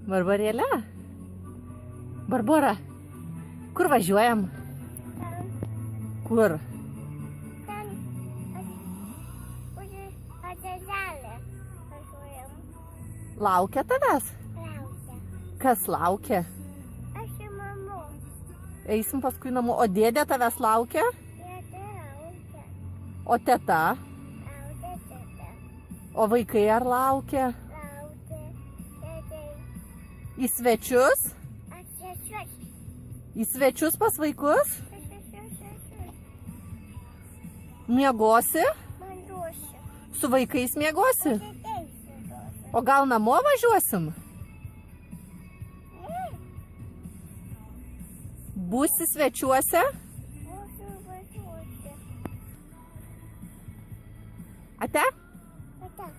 Barbarėlė? Barbora, kur važiuojam? Kur? Ten už ežerą važiuojam. Laukia tavęs? Laukia. Kas laukia? Aš ir mamu. Eisim paskui namo. O dėdė tavęs laukia? Jie laukia. O teta? Laukia teta. O vaikai ar laukia? Laukia. Tėdai. Į svečius? Aš esu. Į svečius pas vaikus? Miegosi? Man duosiu. Su vaikais miegosi? Ateisiu duosiu. O gal namo važiuosim? Ne. Būsi svečiuose? Mūsų važiuosiu. Ate? Ata.